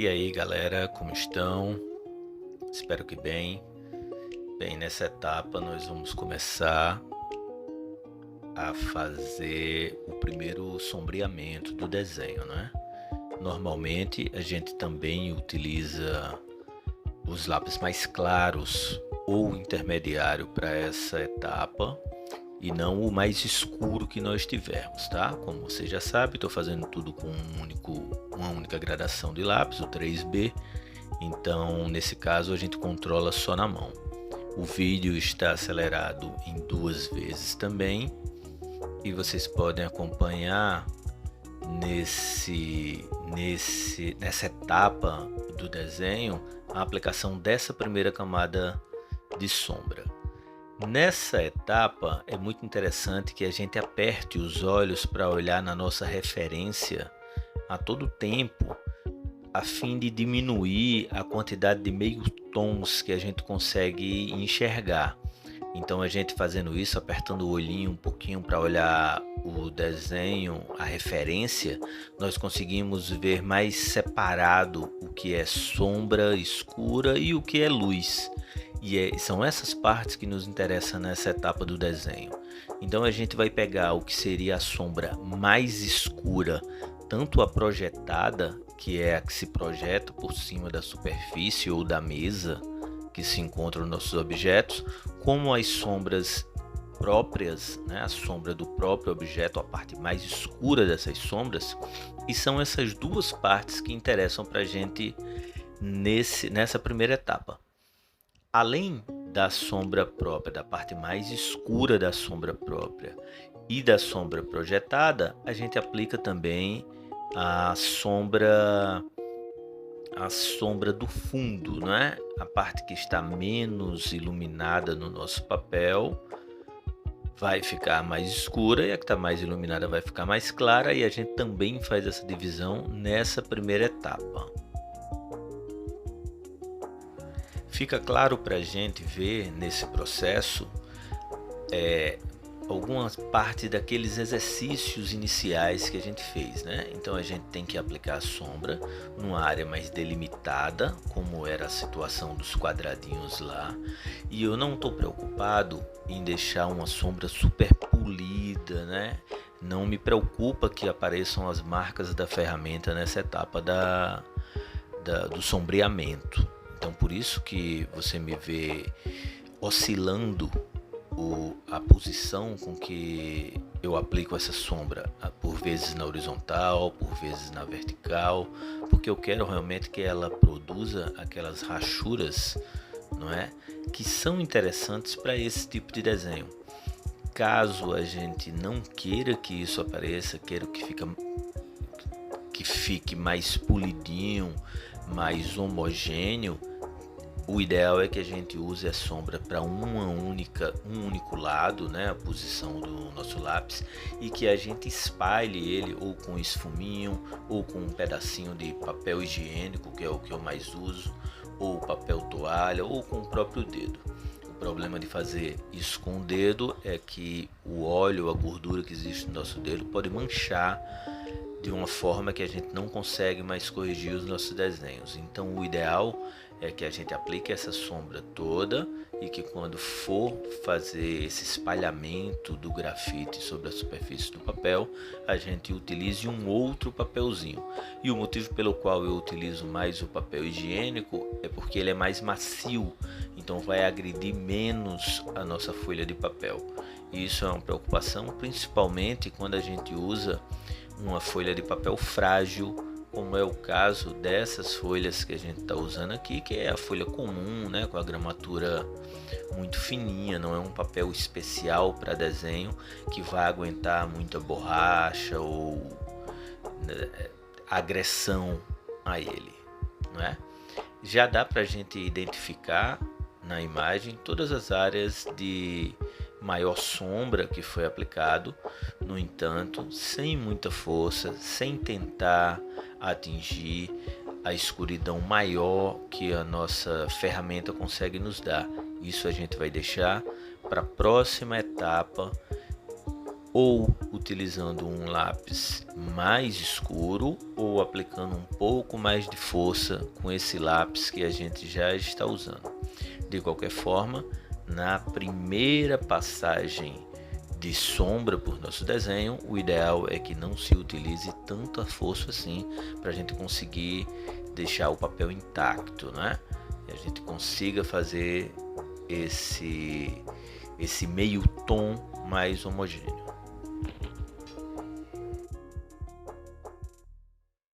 E aí galera, como estão? Espero que bem. Bem, nessa etapa nós vamos começar a fazer o primeiro sombreamento do desenho, né? Normalmente a gente também utiliza os lápis mais claros ou intermediário para essa etapa e não o mais escuro que nós tivermos, tá? Como você já sabe, estou fazendo tudo com uma única gradação de lápis, o 3B. Então, nesse caso, a gente controla só na mão. O vídeo está acelerado em 2 vezes também e vocês podem acompanhar nessa etapa do desenho a aplicação dessa primeira camada de sombra. Nessa etapa é muito interessante que a gente aperte os olhos para olhar na nossa referência a todo tempo, a fim de diminuir a quantidade de meios tons que a gente consegue enxergar. Então a gente fazendo isso, apertando o olhinho um pouquinho para olhar o desenho, a referência, nós conseguimos ver mais separado o que é sombra escura e o que é luz. São essas partes que nos interessam nessa etapa do desenho. Então a gente vai pegar o que seria a sombra mais escura, tanto a projetada, que é a que se projeta por cima da superfície ou da mesa que se encontram nossos objetos, como as sombras próprias, né? A sombra do próprio objeto, a parte mais escura dessas sombras, e são essas duas partes que interessam para a gente nessa primeira etapa. Além da sombra própria, da parte mais escura da sombra própria e da sombra projetada, a gente aplica também a sombra do fundo, né? A parte que está menos iluminada no nosso papel vai ficar mais escura e a que está mais iluminada vai ficar mais clara, e a gente também faz essa divisão nessa primeira etapa. Fica claro para a gente ver nesse processo algumas partes daqueles exercícios iniciais que a gente fez, né? Então a gente tem que aplicar a sombra numa área mais delimitada, como era a situação dos quadradinhos lá, e eu não estou preocupado em deixar uma sombra super polida, né? Não me preocupa que apareçam as marcas da ferramenta nessa etapa do sombreamento. Então por isso que você me vê oscilando a posição com que eu aplico essa sombra, por vezes na horizontal, por vezes na vertical, porque eu quero realmente que ela produza aquelas rachuras, não é? Que são interessantes para esse tipo de desenho. Caso a gente não queira que isso apareça, queira que fique mais polidinho, mais homogêneo, o ideal é que a gente use a sombra para um único lado, né, a posição do nosso lápis, e que a gente espalhe ele ou com esfuminho, ou com um pedacinho de papel higiênico, que é o que eu mais uso, ou papel toalha, ou com o próprio dedo. O problema de fazer isso com o dedo é que o óleo, a gordura que existe no nosso dedo pode manchar de uma forma que a gente não consegue mais corrigir os nossos desenhos. Então o ideal é que a gente aplique essa sombra toda e que quando for fazer esse espalhamento do grafite sobre a superfície do papel, a gente utilize um outro papelzinho. E o motivo pelo qual eu utilizo mais o papel higiênico é porque ele é mais macio, então vai agredir menos a nossa folha de papel. E isso é uma preocupação principalmente quando a gente usa uma folha de papel frágil, como é o caso dessas folhas que a gente está usando aqui, que é a folha comum, né, com a gramatura muito fininha, não é um papel especial para desenho que vai aguentar muita borracha ou agressão a ele, não é? Já dá para a gente identificar na imagem todas as áreas de maior sombra que foi aplicado, no entanto, sem muita força, sem tentar atingir a escuridão maior que a nossa ferramenta consegue nos dar. Isso a gente vai deixar para a próxima etapa ou utilizando um lápis mais escuro ou aplicando um pouco mais de força com esse lápis que a gente já está usando. De qualquer forma, na primeira passagem de sombra por nosso desenho, o ideal é que não se utilize tanta força assim para a gente conseguir deixar o papel intacto, né? E a gente consiga fazer esse meio tom mais homogêneo.